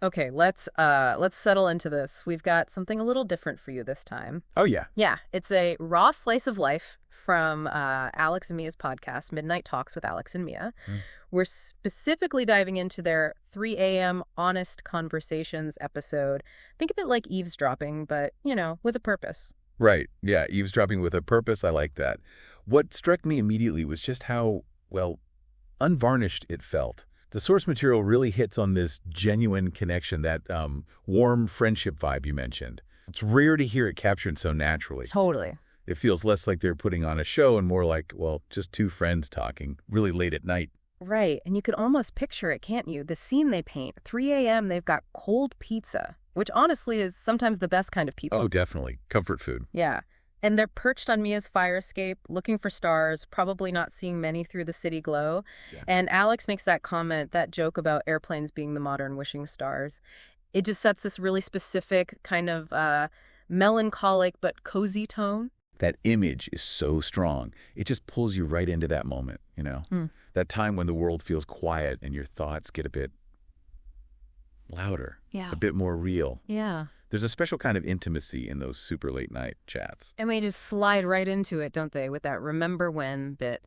Okay, let's settle into this. We've got something a little different for you this time. Oh, yeah. Yeah, it's a raw slice of life from Alex and Mia's podcast, Midnight Talks with Alex and Mia. Mm. We're specifically diving into their 3 a.m. Honest Conversations episode. Think of it like eavesdropping, but, with a purpose. Right. Yeah, eavesdropping with a purpose. I like that. What struck me immediately was just how, well, unvarnished it felt. The source material really hits on this genuine connection, that warm friendship vibe you mentioned. It's rare to hear it captured so naturally. Totally. It feels less like they're putting on a show and more like, well, just two friends talking really late at night. Right, and you could almost picture it, can't you? The scene they paint. 3 a.m., they've got cold pizza, which honestly is sometimes the best kind of pizza. Oh, definitely. Comfort food. Yeah. And they're perched on Mia's fire escape, looking for stars, probably not seeing many through the city glow. Yeah. And Alex makes that comment, that joke about airplanes being the modern wishing stars. It just sets this really specific kind of melancholic but cozy tone. That image is so strong. It just pulls you right into that moment, you know? Mm. That time when the world feels quiet and your thoughts get a bit louder, Yeah. a bit more real. Yeah. There's a special kind of intimacy in those super late night chats. And they just slide right into it, don't they, with that remember when bit.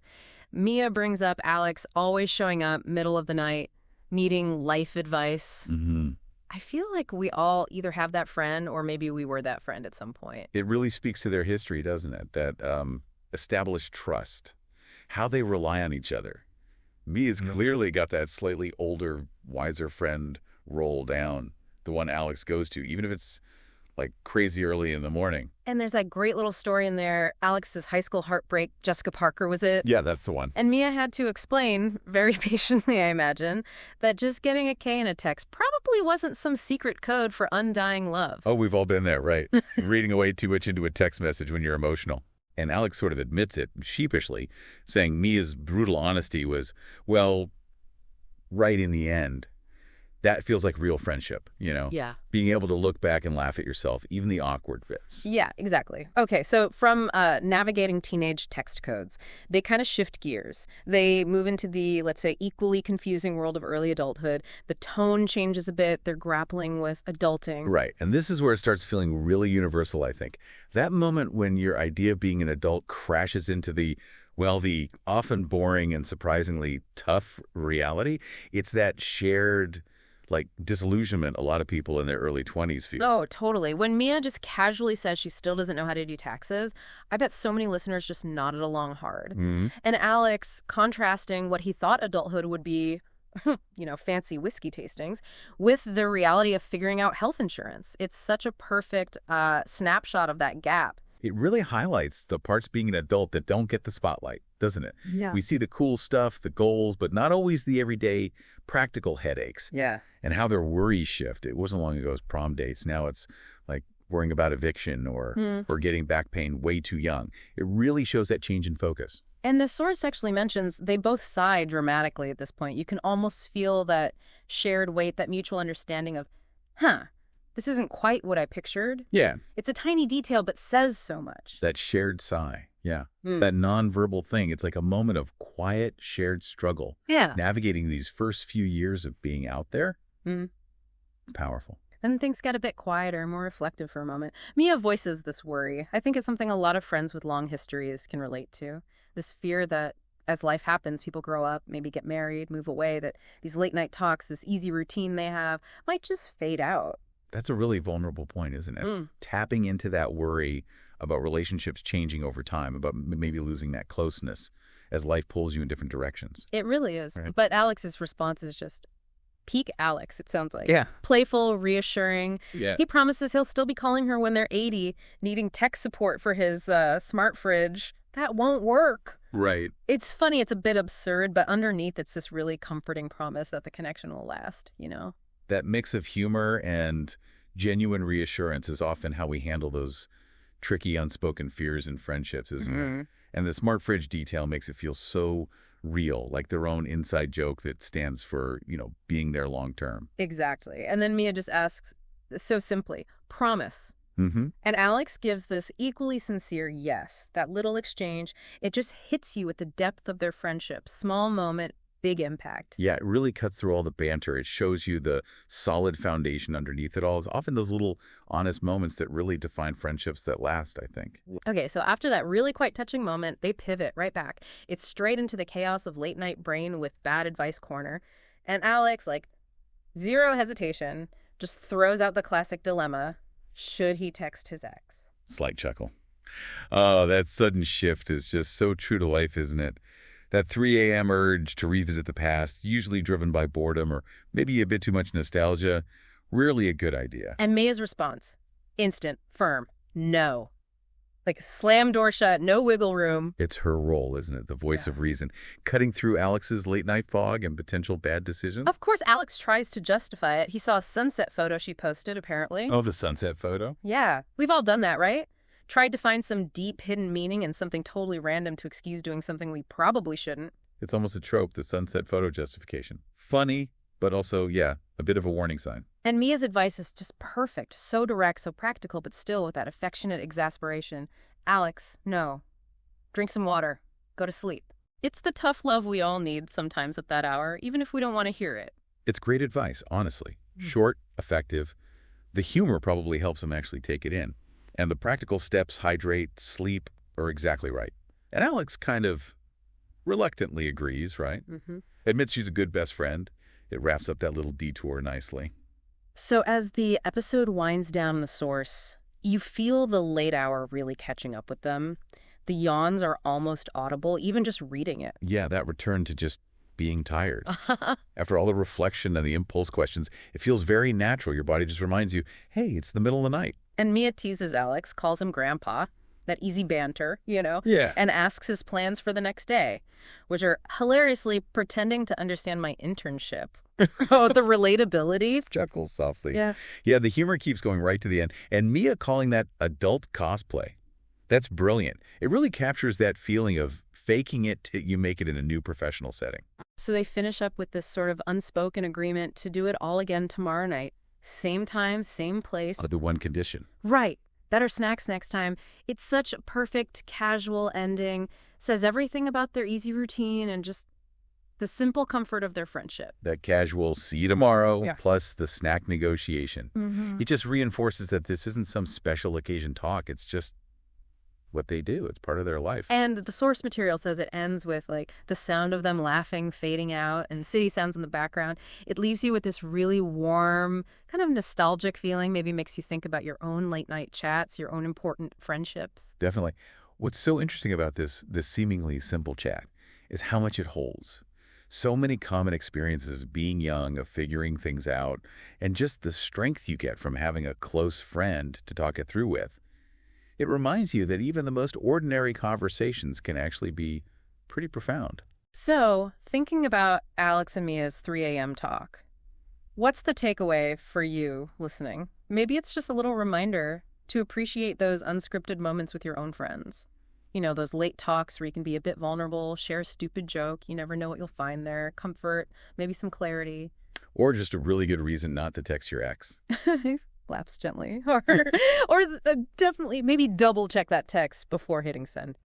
Mia brings up Alex always showing up middle of the night, needing life advice. Mm-hmm. I feel like we all either have that friend or maybe we were that friend at some point. It really speaks to their history, doesn't it? That established trust, how they rely on each other. Mia's clearly got that slightly older, wiser friend roll down, the one Alex goes to, even if it's like crazy early in the morning. And there's that great little story in there, Alex's high school heartbreak, Jessica Parker was it? Yeah, that's the one. And Mia had to explain, very patiently I imagine, that just getting a K in a text probably wasn't some secret code for undying love. Oh, we've all been there, right? Reading away too much into a text message when you're emotional. And Alex sort of admits it sheepishly, saying Mia's brutal honesty was, well, right in the end. That feels like real friendship, you know? Yeah. Being able to look back and laugh at yourself, even the awkward bits. Yeah, exactly. Okay, so from navigating teenage text codes, they kind of shift gears. They move into the, let's say, equally confusing world of early adulthood. The tone changes a bit. They're grappling with adulting. Right, and this is where it starts feeling really universal, I think. That moment when your idea of being an adult crashes into the often boring and surprisingly tough reality. It's that shared disillusionment a lot of people in their early 20s feel. Oh, totally. When Mia just casually says she still doesn't know how to do taxes, I bet so many listeners just nodded along hard. Mm-hmm. And Alex, contrasting what he thought adulthood would be, fancy whiskey tastings, with the reality of figuring out health insurance. It's such a perfect snapshot of that gap. It really highlights the parts being an adult that don't get the spotlight, doesn't it? Yeah. We see the cool stuff, the goals, but not always the everyday practical headaches. Yeah. And how their worries shift. It wasn't long ago as prom dates. Now it's like worrying about eviction or getting back pain way too young. It really shows that change in focus. And the source actually mentions they both sigh dramatically at this point. You can almost feel that shared weight, that mutual understanding of, this isn't quite what I pictured. Yeah. It's a tiny detail, but says so much. That shared sigh. Yeah. That nonverbal thing. It's like a moment of quiet, shared struggle. Yeah. Navigating these first few years of being out there. Powerful. Then things got a bit quieter, more reflective for a moment. Mia voices this worry. I think it's something a lot of friends with long histories can relate to. This fear that as life happens, people grow up, maybe get married, move away, that these late night talks, this easy routine they have, might just fade out. That's a really vulnerable point, isn't it? Tapping into that worry about relationships changing over time, about maybe losing that closeness as life pulls you in different directions. It really is. Right. But Alex's response is just peak Alex, it sounds like. Yeah. Playful, reassuring. Yeah. He promises he'll still be calling her when they're 80, needing tech support for his smart fridge. That won't work. Right. It's funny, it's a bit absurd, but underneath it's this really comforting promise that the connection will last, That mix of humor and genuine reassurance is often how we handle those tricky unspoken fears in friendships, isn't it? And the smart fridge detail makes it feel so real, like their own inside joke that stands for, being there long term. Exactly. And then Mia just asks, so simply, promise. And Alex gives this equally sincere yes. That little exchange, it just hits you at the depth of their friendship. Small moment, big impact. Yeah, it really cuts through all the banter. It shows you the solid foundation underneath it all. It's often those little honest moments that really define friendships that last, I think. Okay, so after that really quite touching moment, they pivot right back. It's straight into the chaos of late night brain with bad advice corner. And Alex, like, zero hesitation, just throws out the classic dilemma. Should he text his ex? Slight chuckle. Oh, that sudden shift is just so true to life, isn't it? That 3 a.m. urge to revisit the past, usually driven by boredom or maybe a bit too much nostalgia, rarely a good idea. And Mia's response, instant, firm, no. Like slam door shut, no wiggle room. It's her role, isn't it? The voice of reason, cutting through Alex's late-night fog and potential bad decisions. Of course, Alex tries to justify it. He saw a sunset photo she posted, apparently. Oh, the sunset photo? Yeah, we've all done that, right? Tried to find some deep hidden meaning in something totally random to excuse doing something we probably shouldn't. It's almost a trope, the sunset photo justification. Funny, but also, yeah, a bit of a warning sign. And Mia's advice is just perfect, so direct, so practical, but still with that affectionate exasperation. Alex, no. Drink some water. Go to sleep. It's the tough love we all need sometimes at that hour, even if we don't want to hear it. It's great advice, honestly. Short, effective. The humor probably helps him actually take it in. And the practical steps, hydrate, sleep, are exactly right. And Alex kind of reluctantly agrees, right? Admits she's a good best friend. It wraps up that little detour nicely. So as the episode winds down the source, you feel the late hour really catching up with them. The yawns are almost audible, even just reading it. Yeah, that return to just being tired. After all the reflection and the impulse questions, it feels very natural. Your body just reminds you, hey, it's the middle of the night. And Mia teases Alex, calls him Grandpa, that easy banter, Yeah. and asks his plans for the next day, which are hilariously pretending to understand my internship. Oh, the relatability. Chuckles softly. Yeah. Yeah, the humor keeps going right to the end. And Mia calling that adult cosplay. That's brilliant. It really captures that feeling of faking it till you make it in a new professional setting. So they finish up with this sort of unspoken agreement to do it all again tomorrow night. Same time, same place. The one condition. Right. Better snacks next time. It's such a perfect, casual ending. Says everything about their easy routine and just the simple comfort of their friendship. That casual see you tomorrow, Yeah. plus the snack negotiation. It just reinforces that this isn't some special occasion talk. It's just what they do. It's part of their life. And the source material says it ends with like the sound of them laughing fading out and city sounds in the background. It leaves you with this really warm, kind of nostalgic feeling, maybe makes you think about your own late night chats, your own important friendships. Definitely. What's so interesting about this seemingly simple chat is how much it holds. So many common experiences of being young, of figuring things out, and just the strength you get from having a close friend to talk it through with. It reminds you that even the most ordinary conversations can actually be pretty profound. So, thinking about Alex and Mia's 3 a.m. talk, what's the takeaway for you listening? Maybe it's just a little reminder to appreciate those unscripted moments with your own friends. Those late talks where you can be a bit vulnerable, share a stupid joke, you never know what you'll find there, comfort, maybe some clarity. Or just a really good reason not to text your ex. Laughs gently. Or definitely maybe double check that text before hitting send.